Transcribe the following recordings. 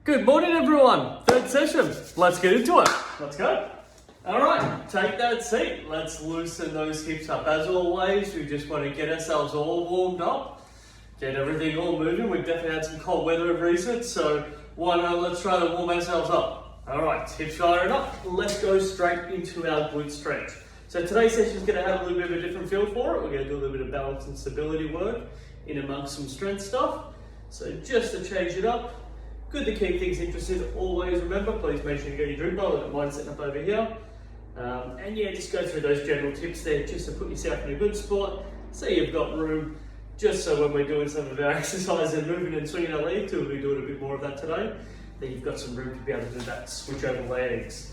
Good morning, everyone. Third session. Let's get into it. Let's go. All right, take that seat. Let's loosen those hips up. As always, we just want to get ourselves all warmed up, get everything all moving. We've definitely had some cold weather of recent, so why not let's try to warm ourselves up. All right, hips firing up. Let's go straight into our glute stretch. So today's session is going to have a little bit of a different feel for it. We're going to do a little bit of balance and stability work in amongst some strength stuff. So just to change it up, good to keep things interesting. Always remember, please make sure you get your drink bowl. I've got mine sitting up over here. And yeah, just go through those general tips there just to put yourself in a good spot. So you've got room, just so when we're doing some of our exercise and moving and swinging our legs, we'll be doing a bit more of that today, then you've got some room to be able to do that switch over legs.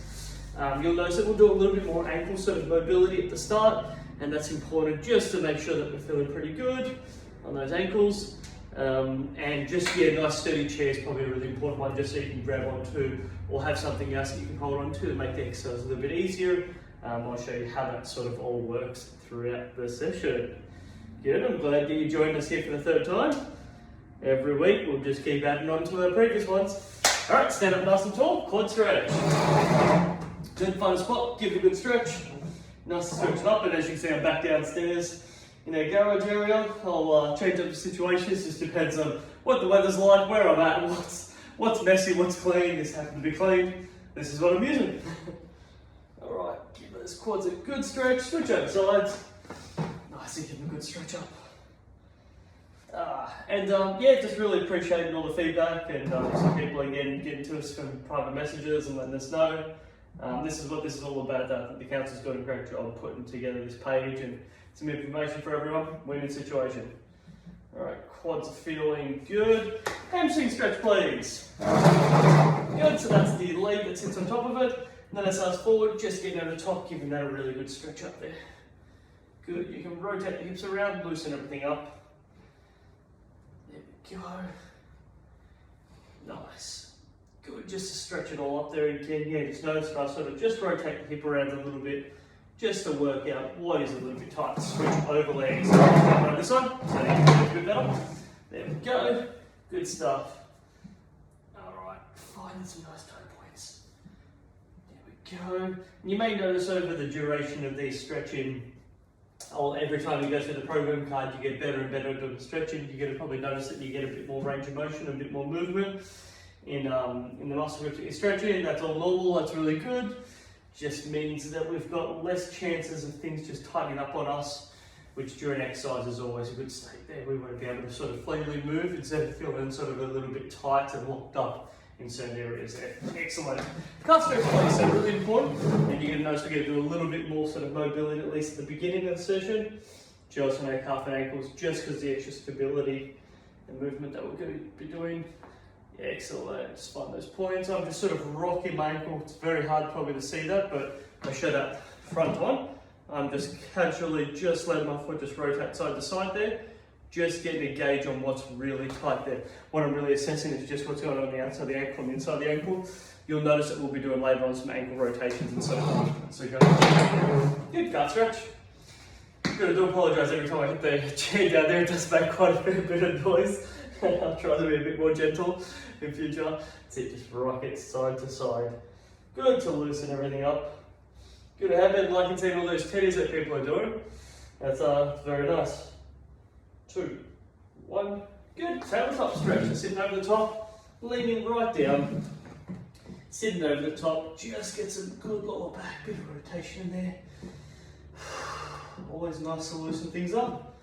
You'll notice that we'll do a little bit more ankle sort of mobility at the start, and that's important just to make sure that we're feeling pretty good on those ankles. And just, yeah, nice sturdy chair is probably a really important one, just so you can grab onto or have something else that you can hold on to make the exercise a little bit easier. I'll show you how that sort of all works throughout the session. Good, I'm glad that you joined us here for the third time. Every week we'll just keep adding on to our previous ones. All right, stand up nice and tall, quad stretch. Then find a spot, give it a good stretch. Nice to stretch it up, and as you can see I'm back downstairs in our garage area. I'll change up the situations, just depends on what the weather's like, where I'm at, what's messy, what's clean. This happened to be clean. This is what I'm using. All right, give those quads a good stretch, switch over sides. Nice, and give them a good stretch up. Yeah, just really appreciating all the feedback and some people again getting to us from private messages and letting us know. This is what this is all about. I think the council's doing a great job putting together this page and some information for everyone. Winning situation. All right, quads are feeling good. Hamstring stretch, please. Good, so that's the leg that sits on top of it. And then as I forward, just getting over the top, giving that a really good stretch up there. Good, you can rotate the hips around, loosen everything up. There we go. Nice. Good, just to stretch it all up there again. Yeah, just notice that I sort of just rotate the hip around a little bit just to work out what is a little bit tight. Switch over legs. On this one, so you can do a bit better. There we go. Good stuff. Alright, finding some nice toe points. There we go. You may notice over the duration of these stretching, every time you go through the program card, you get better and better at doing stretching. You're going to probably notice that you get a bit more range of motion, a bit more movement in the muscle groups that you're stretching. That's all normal, that's really good. Just means that we've got less chances of things just tightening up on us, which during exercise is always a good state there. We want to be able to sort of freely move instead of feeling sort of a little bit tight and locked up in certain areas there. Excellent. Calf stretch, please, so really important. And you're going to notice we're going to do a little bit more sort of mobility, at least at the beginning of the session. Just on our calf and ankles, just because the extra stability and movement that we're going to be doing. Excellent, just find those points. I'm just sort of rocking my ankle. It's very hard probably to see that, but I show that front one. I'm just casually just letting my foot just rotate side to side there. Just getting a gauge on what's really tight there. What I'm really assessing is just what's going on the outside of the ankle and the inside of the ankle. You'll notice that we'll be doing later on some ankle rotations and so on. So go. Good calf stretch. I'm going to apologise every time I hit the chair down there. It does make quite a bit of noise. I'll try to be a bit more gentle in future. That's it, just rock it side to side. Good to loosen everything up. Good to have it, like and seeing all those teddies that people are doing. That's very nice. 2, 1, good. Tabletop stretch. So sitting over the top, leaning right down. Sitting over the top, just get some good lower back, bit of rotation in there. Always nice to loosen things up.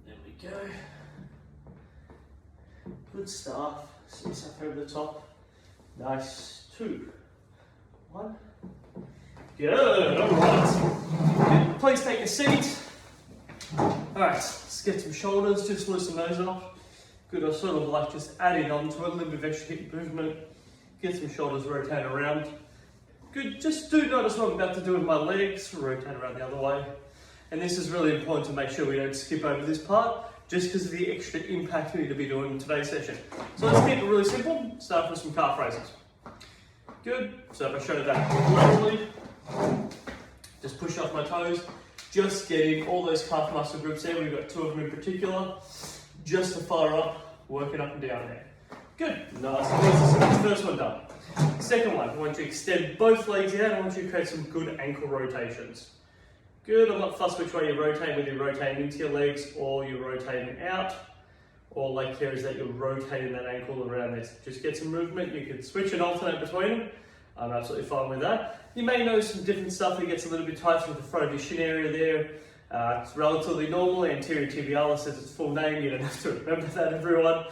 There we go. Good stuff. Sit yourself over the top. Nice. 2, 1. Good. All right. Good. Please take a seat. All right. Let's get some shoulders. Just loosen those up. Good. I sort of like just adding on to it, a little bit of extra hip movement. Get some shoulders rotate around. Good. Just do notice what I'm about to do with my legs. Rotate around the other way. And this is really important to make sure we don't skip over this part, just because of the extra impact we need to be doing in today's session. So let's keep it really simple. Start with some calf raises. Good. So if I show that laterally, just push off my toes, just getting all those calf muscle groups there. We've got 2 of them in particular, just to fire up, working up and down there. Good. Nice. First one done. Second one, I want you to extend both legs out. I want you to create some good ankle rotations. Good, I'm not fussed which way you rotate, whether you're rotating into your legs or you're rotating out. All like here is that you're rotating that ankle around this. Just get some movement. You can switch and alternate between them. I'm absolutely fine with that. You may notice some different stuff that gets a little bit tighter with the front of your shin area there. It's relatively normal. Anterior tibialis is its full name. You don't have to remember that, everyone.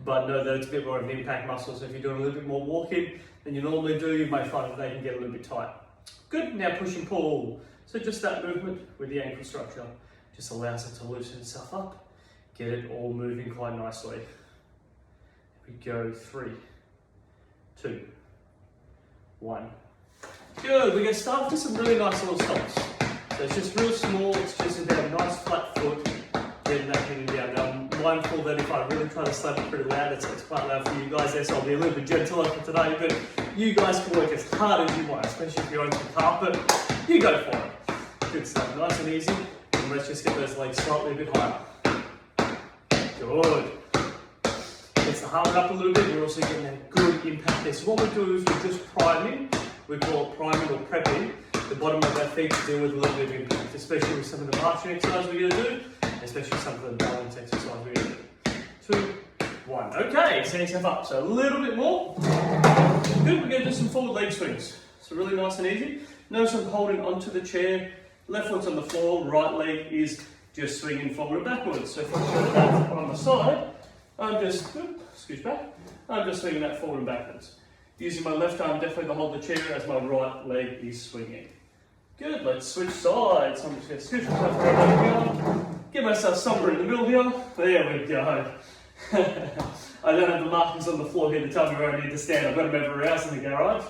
But know that it's a bit more of an impact muscle. So if you're doing a little bit more walking than you normally do, you may find that they can get a little bit tight. Good, now push and pull. So just that movement with the ankle structure just allows it to loosen itself up. Get it all moving quite nicely. Here we go, 3, 2, 1. Good, we're going to start with some really nice little stops. So it's just real small, it's just about a nice flat foot, getting that hanging down. Now I'm mindful that if I really try to slap it pretty loud, it's quite loud for you guys there, so I'll be a little bit gentler for today, but you guys can work as hard as you want, especially if you're on the carpet. You go for it. Good stuff, nice and easy. And let's just get those legs slightly a bit higher. Good. Gets the heart up a little bit, we're also getting that good impact there. So what we do is we're just priming, we call it priming or prepping, the bottom of our feet to deal with a little bit of impact, especially with some of the marching exercise we're going to do, especially some of the balance exercise we're going to do. 2, 1. Okay, stand yourself up. So a little bit more. Good, we're going to do some forward leg swings. So really nice and easy. Notice I'm holding onto the chair, left foot's on the floor, right leg is just swinging forward and backwards. So if I show that on the side, I'm just, scooch back, I'm just swinging that forward and backwards. Using my left arm definitely to hold the chair as my right leg is swinging. Good, let's switch sides. I'm just going to scooch myself around over here, get myself somewhere in the middle here. There we go. I don't have the markings on the floor here to tell me where I need to stand. I've got them everywhere else in the garage.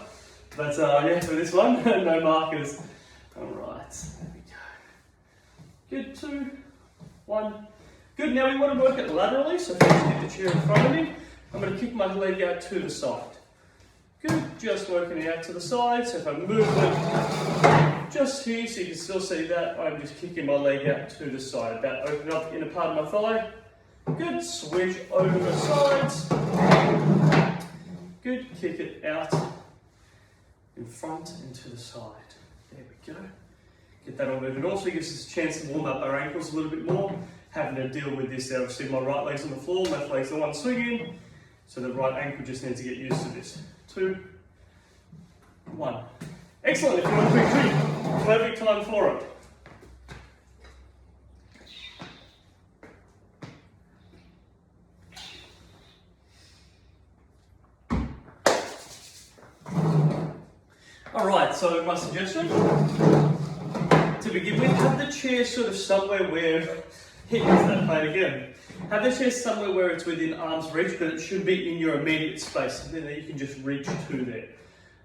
But yeah, for this one, no markers. Alright, there we go. Good, 2, 1. Good, now we want to work it laterally, so first get the chair in front of me. I'm going to kick my leg out to the side. Good, just working it out to the side, so if I move it just here, so you can still see that, I'm just kicking my leg out to the side. About open up the inner part of my thigh. Good, switch over the sides. Good, kick it out in front and to the side. There we go. Get that all moving. Also gives us a chance to warm up our ankles a little bit more. Having to deal with this there. Obviously my right leg's on the floor, left leg's the one swinging. So the right ankle just needs to get used to this. 2, 1. Excellent. If you want a quick trick, perfect time for it. Alright, so my suggestion, to begin with, have the chair sort of somewhere where, hit into that plane again, have the chair somewhere where it's within arm's reach, but it should be in your immediate space, something that you can just reach to there.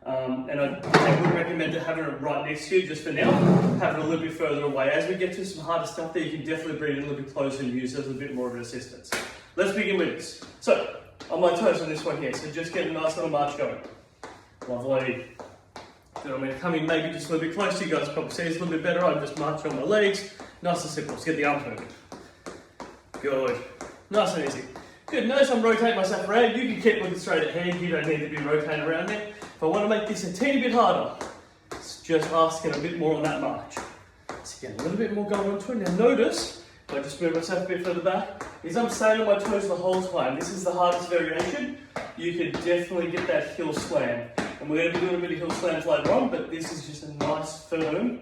And I would recommend having it right next to you just for now, have it a little bit further away. As we get to some harder stuff there, you can definitely bring it a little bit closer and use it as a bit more of an assistance. Let's begin with this. So, on my toes on this one here, so just get a nice little march going. Lovely. Good, I'm going to come in maybe just a little bit closer, you guys probably see it's a little bit better. I'm just marching on my legs, nice and simple, let's get the arms moving. Good, nice and easy. Good, notice I'm rotating myself around, you can keep looking straight ahead, you don't need to be rotating around there. If I want to make this a teeny bit harder, it's just asking a bit more on that march. So get a little bit more going onto it. Now notice, if I just move myself a bit further back, is I'm staying on my toes the whole time. This is the hardest variation. You can definitely get that heel slam. And we're going to be doing a bit of heel slams later on, but this is just a nice, firm,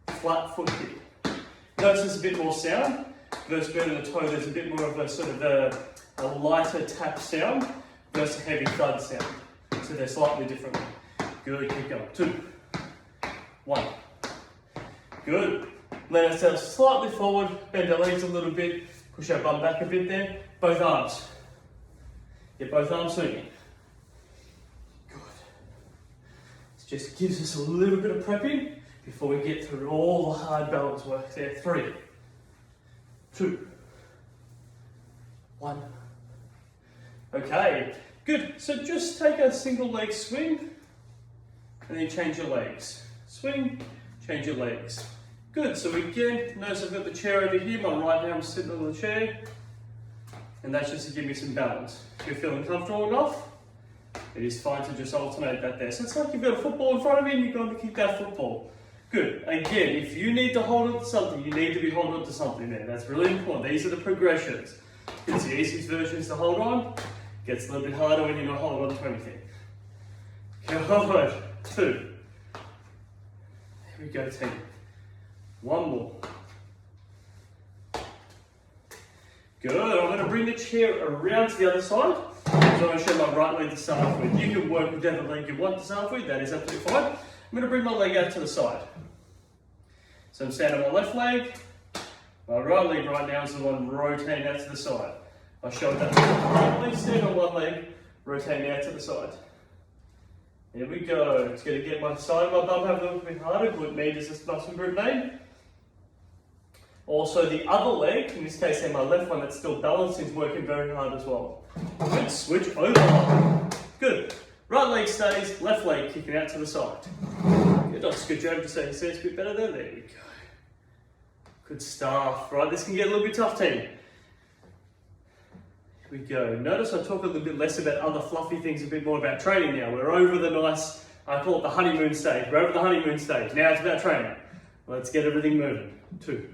flat foot kick. Notice there's a bit more sound. Versus being on the toe, there's a bit more of a sort of a lighter tap sound versus a heavy thud sound. So they're slightly different. Good, keep going. 2, 1. Good. Let ourselves slightly forward, bend our legs a little bit, push our bum back a bit there. Both arms. Get both arms swinging. Just gives us a little bit of prepping before we get through all the hard balance work there. 3, 2, 1. Okay, good. So just take a single leg swing and then change your legs. Swing, change your legs. Good, so again, notice I've got the chair over here, my right arm's sitting on the chair, and that's just to give me some balance. If you're feeling comfortable enough, it is fine to just alternate that there. So it's like you've got a football in front of you and you're going to kick that football. Good. Again, if you need to hold on to something, you need to be holding on to something there. That's really important. These are the progressions. It's the easiest versions to hold on. Gets a little bit harder when you're not holding on to anything. Good. 2. Here we go, team. 1 more. Good. I'm going to bring the chair around to the other side. So I'm going to show my right leg to start off with. You can work with whatever leg you want to start off with. That is absolutely fine. I'm going to bring my leg out to the side. So I'm standing on my left leg. My right leg right now is the one rotating out to the side. I showed that right leg, stand on one leg, rotating out to the side. Here we go. It's going to get my side of my bum have a little bit harder. Glute medius is muscle group name. Also the other leg, in this case my left one that's still balanced, is working very hard as well. Good, switch over. Good. Right leg stays, left leg kicking out to the side. Good, that's a good job. Just so you see it's a bit better there. There we go. Good stuff. Right, this can get a little bit tough, team. Here we go. Notice I talk a little bit less about other fluffy things, a bit more about training now. We're over the nice, I call it the honeymoon stage. We're over the honeymoon stage. Now it's about training. Let's get everything moving. 2,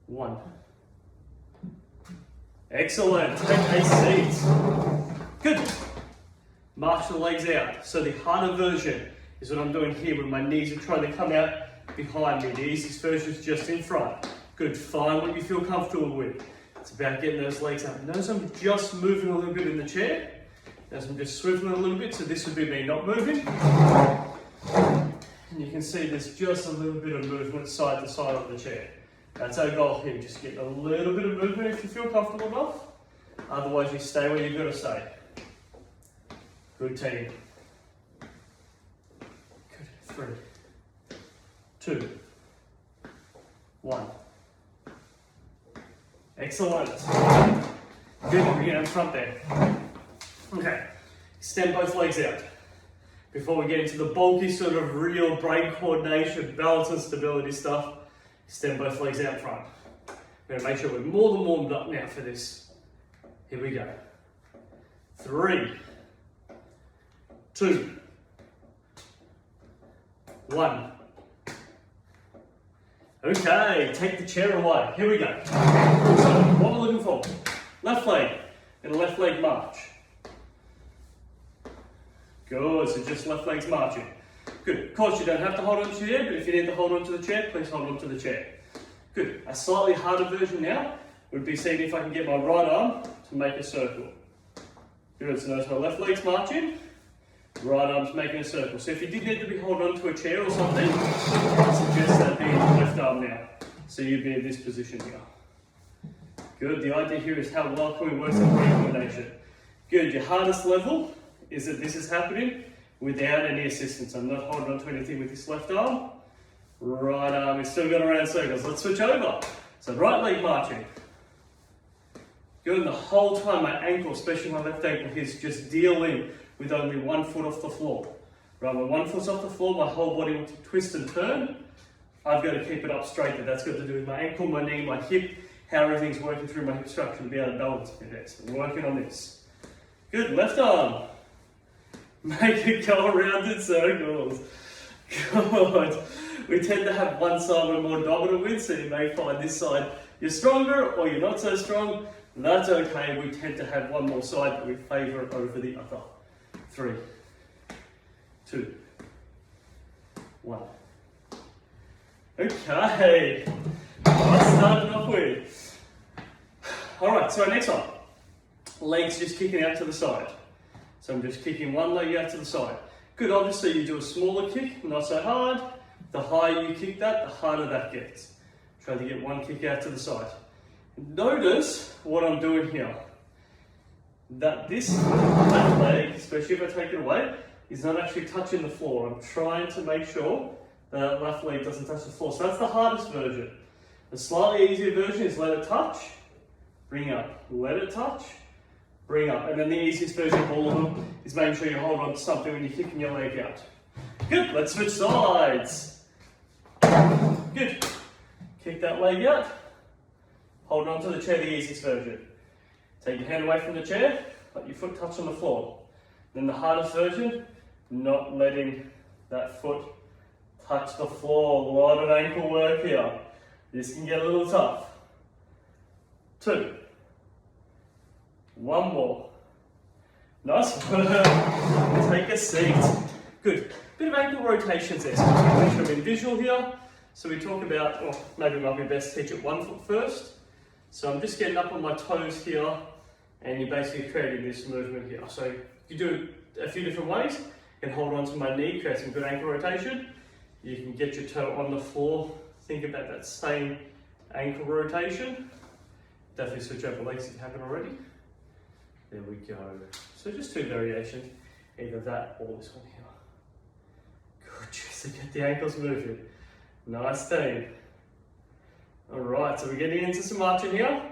1. Excellent. Take a seat. Good. March the legs out. So the harder version is what I'm doing here, where my knees are trying to come out behind me. The easiest version is just in front. Good. Find what you feel comfortable with. It's about getting those legs up. Notice I'm just moving a little bit in the chair. Notice I'm just swiveling a little bit, so this would be me not moving. And you can see there's just a little bit of movement side to side of the chair. That's our goal here, just get a little bit of movement if you feel comfortable enough. Otherwise you stay where you've got to stay. Good team. Good. 3, 2, 1. Excellent. Good, bring it in front there. Okay, extend both legs out. Before we get into the bulky sort of real brain coordination, balance and stability stuff, extend both legs out front. We're going to make sure we're more than warmed up now for this. Here we go. 3, 2, 1. Okay, take the chair away. Here we go. So, what we're looking for, left leg and a left leg march. Good, so just left leg's marching. Good, of course you don't have to hold on to the chair, but if you need to hold on to the chair, please hold on to the chair. Good, a slightly harder version now would be seeing if I can get my right arm to make a circle. Good, so notice my left leg's marching, right arm's making a circle. So if you did need to be holding on to a chair or something, I suggest that be in the left arm now. So you'd be in this position here. Good, the idea here is how well can we work some brain coordination. Good, your hardest level is that this is happening without any assistance. I'm not holding on to anything with this left arm. Right arm is still going around circles. Let's switch over. So right leg marching. Good, and the whole time my ankle, especially my left ankle, is just dealing with only 1 foot off the floor. Right, when 1 foot's off the floor, my whole body wants to twist and turn. I've got to keep it up straight. That's got to do with my ankle, my knee, my hip, how everything's working through my hip structure to be able to balance me there. So we're working on this. Good, left arm. Make it go around in circles. Good. We tend to have one side we're more dominant with, so you may find this side you're stronger or you're not so strong. That's okay. We tend to have one more side that we favour over the other. 3, 2, 1. Okay. Let's start it off with. Alright, so next one. Legs just kicking out to the side. So I'm just kicking one leg out to the side. Good, obviously you do a smaller kick, not so hard. The higher you kick that, the harder that gets. Try to get one kick out to the side. Notice what I'm doing here. That this left leg, especially if I take it away, is not actually touching the floor. I'm trying to make sure that left leg doesn't touch the floor. So that's the hardest version. The slightly easier version is let it touch, bring up, let it touch, bring up. And then the easiest version of all of them is making sure you hold on to something when you're kicking your leg out. Good, let's switch sides. Good. Kick that leg out. Hold on to the chair, the easiest version. Take your hand away from the chair, let your foot touch on the floor. Then the hardest version, not letting that foot touch the floor. A lot of ankle work here. This can get a little tough. 2. 1 more. Nice work. Take a seat. Good. Bit of ankle rotations there. So make sure I'm in visual here. So we talk about, or maybe it might be best to teach it 1 foot first. So I'm just getting up on my toes here, and you're basically creating this movement here. So you do it a few different ways. You can hold on to my knee, create some good ankle rotation. You can get your toe on the floor. Think about that same ankle rotation. Definitely switch over legs if you haven't already. There we go. So just 2 variations, either that or this one here. Good, so get the ankles moving. Nice thing. Alright, so we're getting into some marching here.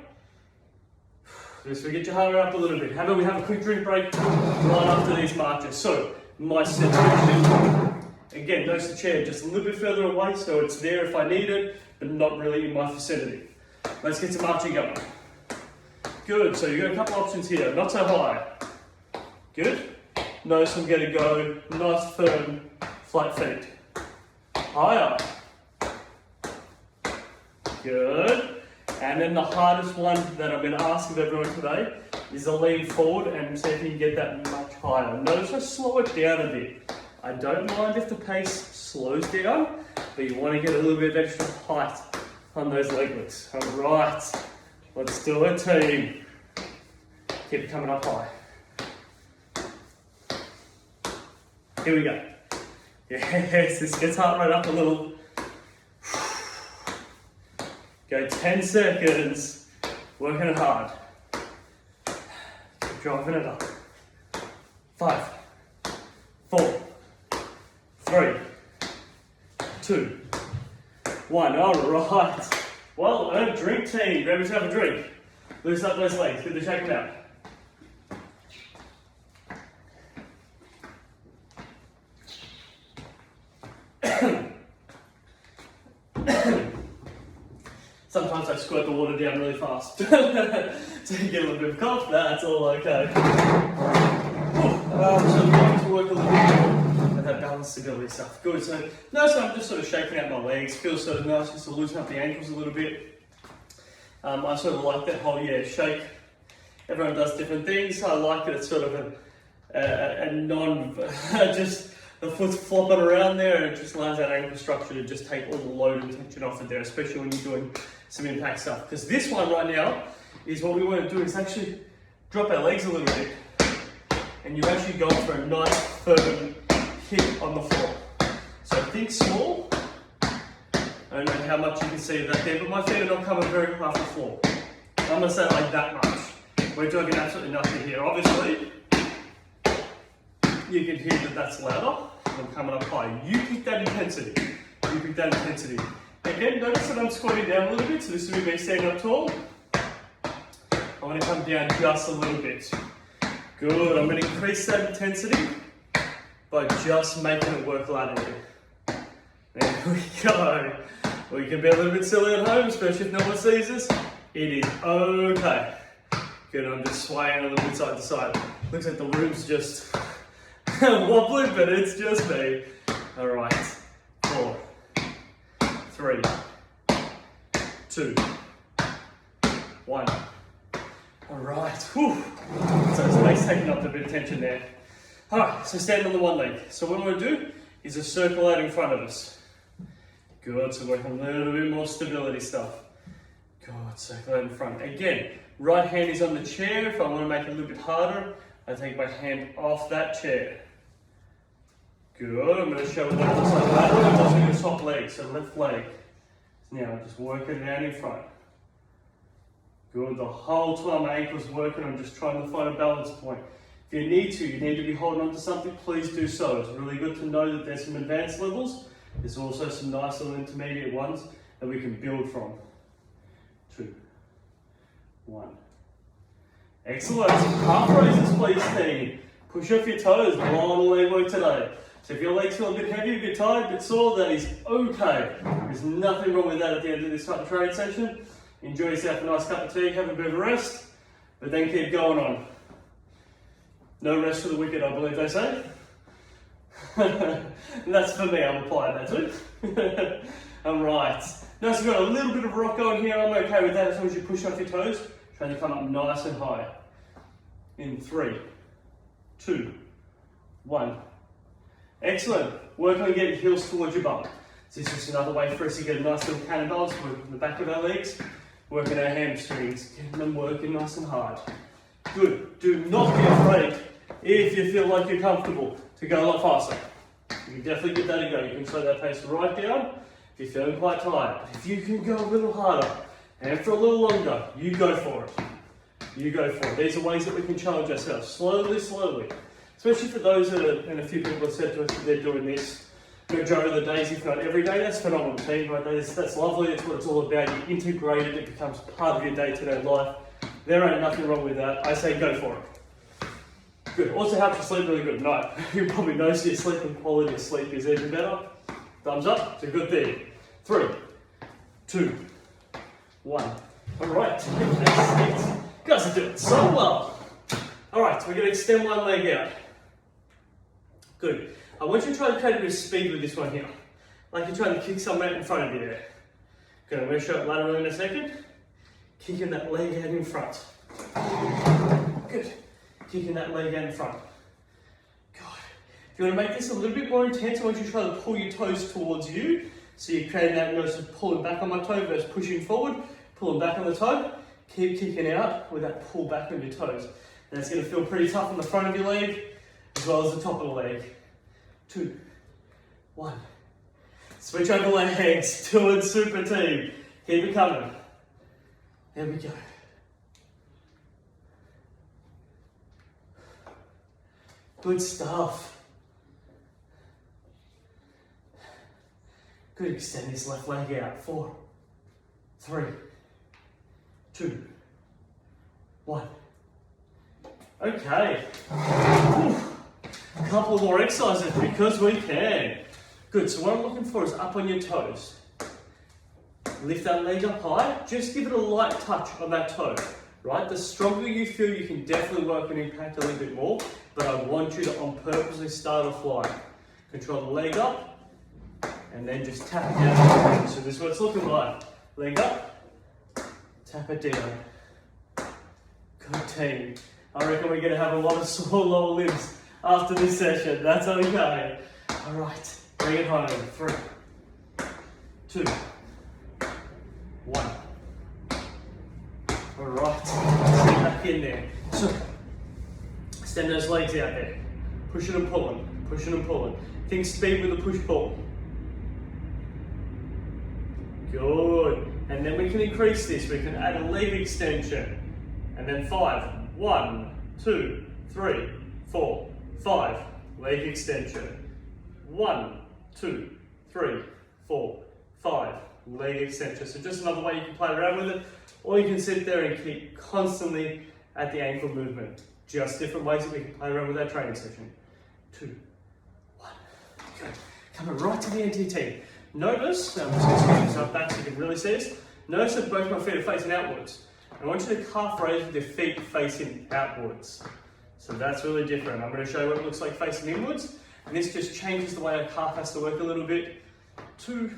Just to get your heart rate up a little bit. How about we have a quick drink break right after these marches? So, my situation, again, notice the chair just a little bit further away, so it's there if I need it, but not really in my vicinity. Let's get some marching going. Good, so you've got a couple options here. Not so high. Good. Notice I'm going to go nice, firm, flat feet. Higher. Good. And then the hardest one that I'm going to ask of everyone today is to lean forward and see if you can get that much higher. Notice I slow it down a bit. I don't mind if the pace slows down, but you want to get a little bit of extra height on those leg lifts. Alright, let's do it, team. Keep it coming up high. Here we go. Yes, this gets heart rate up a little. Go 10 seconds, working it hard. Driving it up. 5, 4, 3, 2, 1. Alright. Well earned, drink team. Grab yourself a drink. Loosen up those legs. Good to shake them out. Sometimes I squirt the water down really fast. So you get a little bit of cough, that's all okay. So I'm going to work a little bit more with that balance stability stuff. Good, so notice I'm just sort of shaking out my legs. Feels sort of nice just to loosen up the ankles a little bit. I sort of like that whole, shake. Everyone does different things. I like it, it's sort of a non, just the foot's flopping around there, and it just allows that ankle structure to just take all the load and tension off of there, especially when you're doing some impact stuff. Because this one right now is what we want to do is actually drop our legs a little bit, and you're actually going for a nice firm hit on the floor. So think small. I don't know how much you can see of that there, but my feet are not coming very high off the floor. I'm going to say like that much. We're talking absolutely nothing here. Obviously, you can hear that that's louder. I'm coming up high. You pick that intensity. You pick that intensity. Again, notice that I'm squatting down a little bit, so this will be me standing up tall. I want to come down just a little bit. Good, I'm going to increase that intensity by just making it work laterally. There we go. We can be a little bit silly at home, especially if no one sees us. It is okay. Good, I'm just swaying a little bit side to side. Looks like the room's just wobbly, but it's just me. Alright, 4, 3, 2, 1. Alright, whew. So his leg's taking up a bit of tension there. Alright, so stand on the one leg. So what I'm going to do is a circle out in front of us. Good, so work a little bit more stability stuff. Good, circle out in front. Again, right hand is on the chair. If I want to make it a little bit harder, I take my hand off that chair. Good, I'm going to show what that looks like. I'm also going to top leg, so left leg. Now, just working it out in front. Good, the whole time my ankle's working, I'm just trying to find a balance point. If you need to be holding on to something, please do so. It's really good to know that there's some advanced levels. There's also some nice little intermediate ones that we can build from. 2, 1. Excellent. Calf raises, please, team. Push off your toes. Long leg work today. So if your legs feel a bit heavy, a bit tired, a bit sore, that is okay. There's nothing wrong with that at the end of this type of training session. Enjoy yourself a nice cup of tea, have a bit of a rest, but then keep going on. No rest for the wicked, I believe they say. That's for me, I'm applying that too. Alright. Now, so we've got a little bit of rock going here. I'm okay with that as long as you push off your toes. Trying to come up nice and high. In 3, 2, 1. Excellent. Work on getting heels towards your bum. So this is just another way for us to get a nice little cannonball. So we're in the back of our legs, working our hamstrings, getting them working nice and hard. Good. Do not be afraid if you feel like you're comfortable to go a lot faster. You can definitely give that a go. You can slow that pace right down if you're feeling quite tired. If you can go a little harder and for a little longer, you go for it. You go for it. These are ways that we can challenge ourselves slowly, slowly. Especially for those that are, and a few people have said to us that they're doing this majority of the days, if not every day. That's phenomenal, team, right? That's lovely. That's what it's all about. You integrate it. It becomes part of your day-to-day life. There ain't nothing wrong with that. I say go for it. Good. Also helps you sleep really good at night. You probably notice your sleeping quality of sleep is even better. Thumbs up. It's a good thing. 3, 2, 1. All right. You guys are doing so well. All right. We're going to extend one leg out. Good. I want you to try to create a bit of speed with this one here. Like you're trying to kick someone out in front of you there. Good. I'm going to show it laterally in a second. Kicking that leg out in front. Good. Kicking that leg out in front. Good. If you want to make this a little bit more intense, I want you to try to pull your toes towards you. So you're creating that notice of pulling back on my toe versus pushing forward, pulling back on the toe. Keep kicking out with that pull back on your toes. And it's going to feel pretty tough on the front of your leg as well as the top of the leg. 2, 1. Switch over legs, do it super team. Keep it coming. There we go. Good stuff. Good, extend this left leg out. 4, 3, 2, 1. Okay. A couple more exercises because we can. Good, so what I'm looking for is up on your toes. Lift that leg up high, just give it a light touch on that toe, right? The stronger you feel, you can definitely work on impact a little bit more, but I want you to on purposely start off light. Control the leg up, and then just tap it down. So this is what it's looking like. Leg up, tap it down. Good team. I reckon we're going to have a lot of sore lower limbs after this session. That's okay. All right, bring it home. 3, 2, 1. All right, stay back in there. So, extend those legs out there. Pushing and pulling, pushing and pulling. Think speed with a push-pull. Good. And then we can increase this. We can add a leg extension. And then 5. 1, 2, 3, 4, 5. Leg extension. 1, 2, 3, 4, 5. Leg extension. So just another way you can play around with it. Or you can sit there and keep constantly at the ankle movement. Just different ways that we can play around with our training session. 2, 1. Good. Coming right to the NTT. Notice, I'm just going to switch this up back so you can really see this. Notice that both my feet are facing outwards. I want you to calf raise with your feet facing outwards. So that's really different. I'm going to show you what it looks like facing inwards. And this just changes the way our calf has to work a little bit. 2,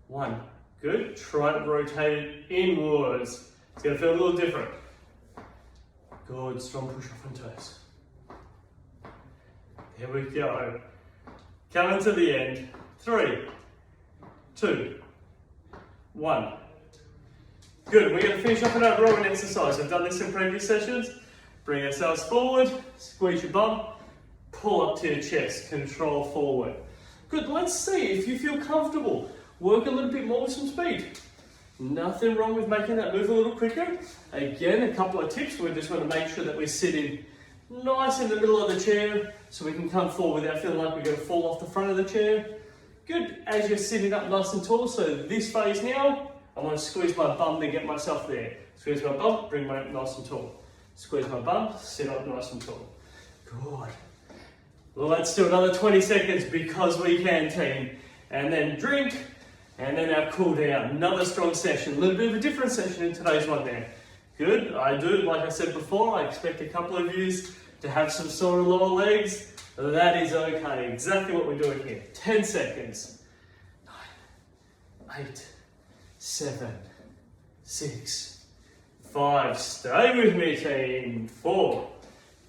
1. Good. Try to rotate it inwards. It's going to feel a little different. Good. Strong push off on toes. There we go. Coming to the end. 3, 2, 1. Good. We're going to finish up another rowing exercise. We've done this in previous sessions. Bring ourselves forward. Squeeze your bum. Pull up to your chest. Control forward. Good. Let's see if you feel comfortable. Work a little bit more with some speed. Nothing wrong with making that move a little quicker. Again, a couple of tips. We just want to make sure that we're sitting nice in the middle of the chair so we can come forward without feeling like we're going to fall off the front of the chair. Good. As you're sitting up nice and tall, so this phase now, I want to squeeze my bum to get myself there. Squeeze my bum, bring my up nice and tall. Squeeze my bum, sit up nice and tall. Good. Well, let's do another 20 seconds because we can, team. And then drink, and then our cool down. Another strong session. A little bit of a different session in today's one there. Good. I do, like I said before, I expect a couple of you to have some sore lower legs, that is okay. Exactly what we're doing here. 10 seconds. 9, 8, 7, 6, 5. Stay with me, team. 4,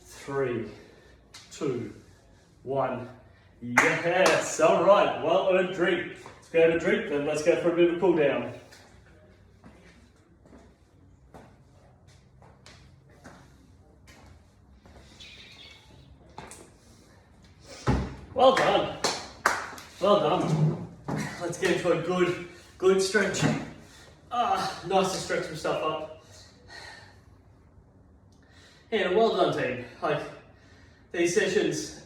3, 2, 1. Yes. All right. Well earned drink. Let's go have a drink, then let's go for a bit of a cool down. Well done. Well done. Let's get into a good stretch. Nice to stretch some stuff up. Yeah, well done, team. Like, these sessions,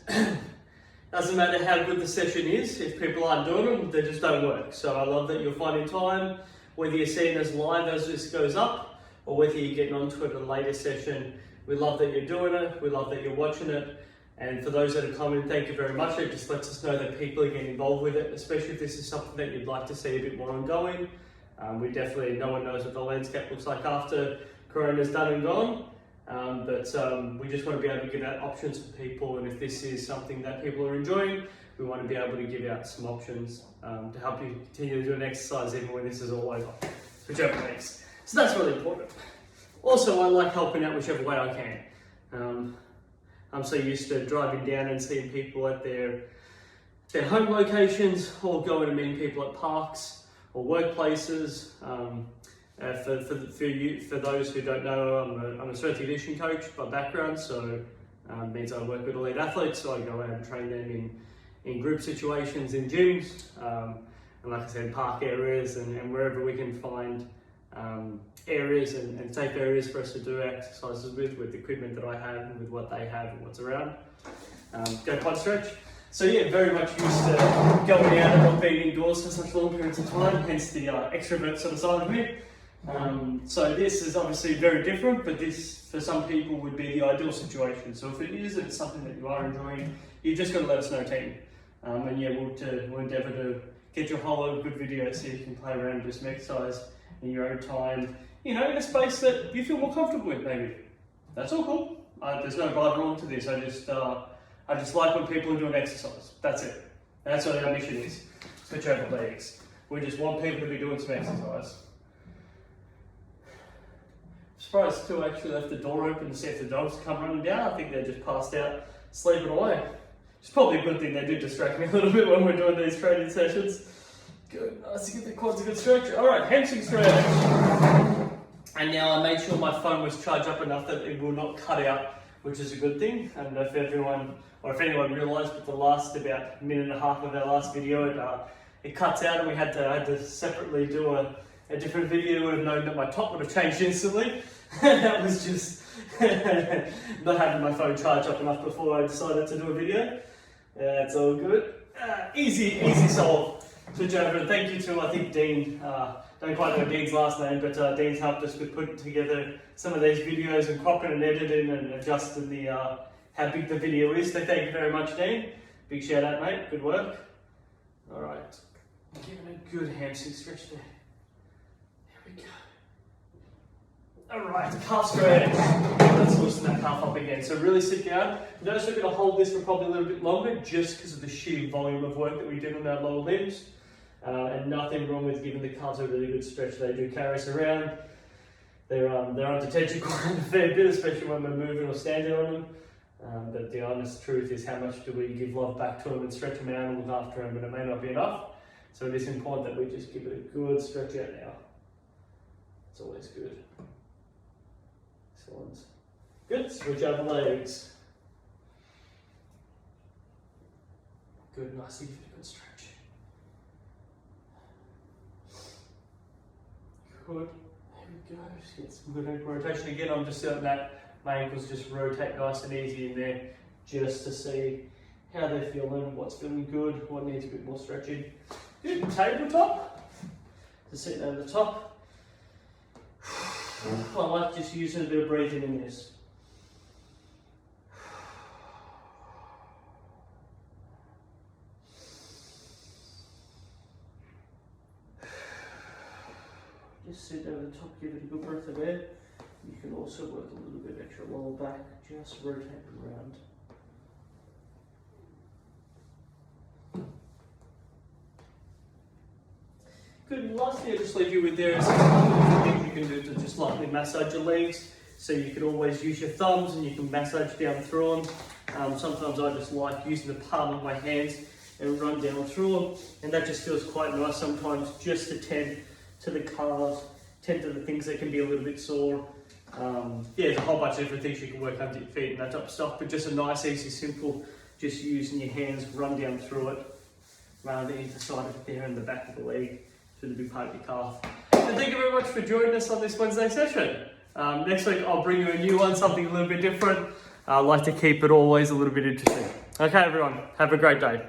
doesn't matter how good the session is, if people aren't doing them, they just don't work. So I love that you're finding time, whether you're seeing us live as this goes up, or whether you're getting onto it in a later session. We love that you're doing it. We love that you're watching it. And for those that are commenting, thank you very much. It just lets us know that people are getting involved with it, especially if this is something that you'd like to see a bit more ongoing. We definitely, no one knows what the landscape looks like after Corona's done and gone. But we just want to be able to give out options for people. And if this is something that people are enjoying, we want to be able to give out some options to help you continue to do an exercise even when this is all over, whichever makes. So that's really important. Also, I like helping out whichever way I can. I'm so used to driving down and seeing people at their home locations, or going and meeting people at parks or workplaces. For those who don't know, I'm a strength and conditioning coach by background, so it means I work with elite athletes, so I go out and train them in group situations, in gyms, and like I said, park areas and wherever we can find areas and safe areas for us to do exercises with the equipment that I have and with what they have and what's around. Go quad stretch. So yeah, very much used to going out and not being indoors for such long periods of time, hence the extrovert sort of side of me. So this is obviously very different, but this for some people would be the ideal situation. So if it is, and it's something that you are enjoying, you've just got to let us know, team. And yeah, we'll endeavour to get you a whole lot of good videos so you can play around and do some exercise in your own time, in a space that you feel more comfortable with, maybe. That's all cool. There's no right or wrong to this. I just like when people are doing exercise. That's it. That's what our mission is. Switch over legs. We just want people to be doing some exercise. Surprised too, I actually left the door open to see if the dogs come running down. I think they're just passed out, sleeping away. It's probably a good thing. They do distract me a little bit when we're doing these training sessions. Good, nice to get the quads a good stretch. All right, hamstring stretch. And now I made sure my phone was charged up enough that it will not cut out, which is a good thing. I don't know if anyone realised, but the last about minute and a half of our last video, it cuts out, and I had to separately do a different video. Would have known that my top would have changed instantly. That was just not having my phone charged up enough before I decided to do a video. It's all good. Easy solve. Switch over. Thank you to, I think, Dean. Don't quite know Dean's last name, but Dean's helped us with putting together some of these videos and cropping and editing and adjusting the how big the video is. So thank you very much, Dean. Big shout out, mate. Good work. All right. Giving a good hamstring stretch there. Here we go. All right, calf stretch. Let's loosen that calf up again. So really sit down. Notice we're going to hold this for probably a little bit longer, just because of the sheer volume of work that we did on our lower limbs. And nothing wrong with giving the calves a really good stretch. They do carry us around. They're under tension quite a fair bit, especially when we're moving or standing on them. But the honest truth is, how much do we give love back to them and stretch them out and look after them? But it may not be enough. So it is important that we just give it a good stretch out now. It's always good. Excellent. Good. Switch over legs. Good. Nice. Give it a good stretch. Good. There we go. Just get some good ankle rotation again. I'm just letting my ankles just rotate nice and easy in there, just to see how they're feeling, what's feeling good, what needs a bit more stretching. Good. Tabletop. Just sitting over the top. I like just using a bit of breathing in this. Just sit over the top, give it a good breath of air. You can also work a little bit extra lower back, just rotate around. Good, and lastly I'll just leave you with there is some things you can do to just lightly massage your legs. So you can always use your thumbs and you can massage down through them. Sometimes I just like using the palm of my hands and run down through them, and that just feels quite nice sometimes, just to tend to the calves, tend to the things that can be a little bit sore. Yeah, there's a whole bunch of different things you can work under your feet and that type of stuff, but just a nice, easy, simple, just using your hands, run down through it, around the either side of it there and the back of the leg, through the big part of your calf. And thank you very much for joining us on this Wednesday session. Next week I'll bring you a new one, something a little bit different. I like to keep it always a little bit interesting. Okay everyone, have a great day.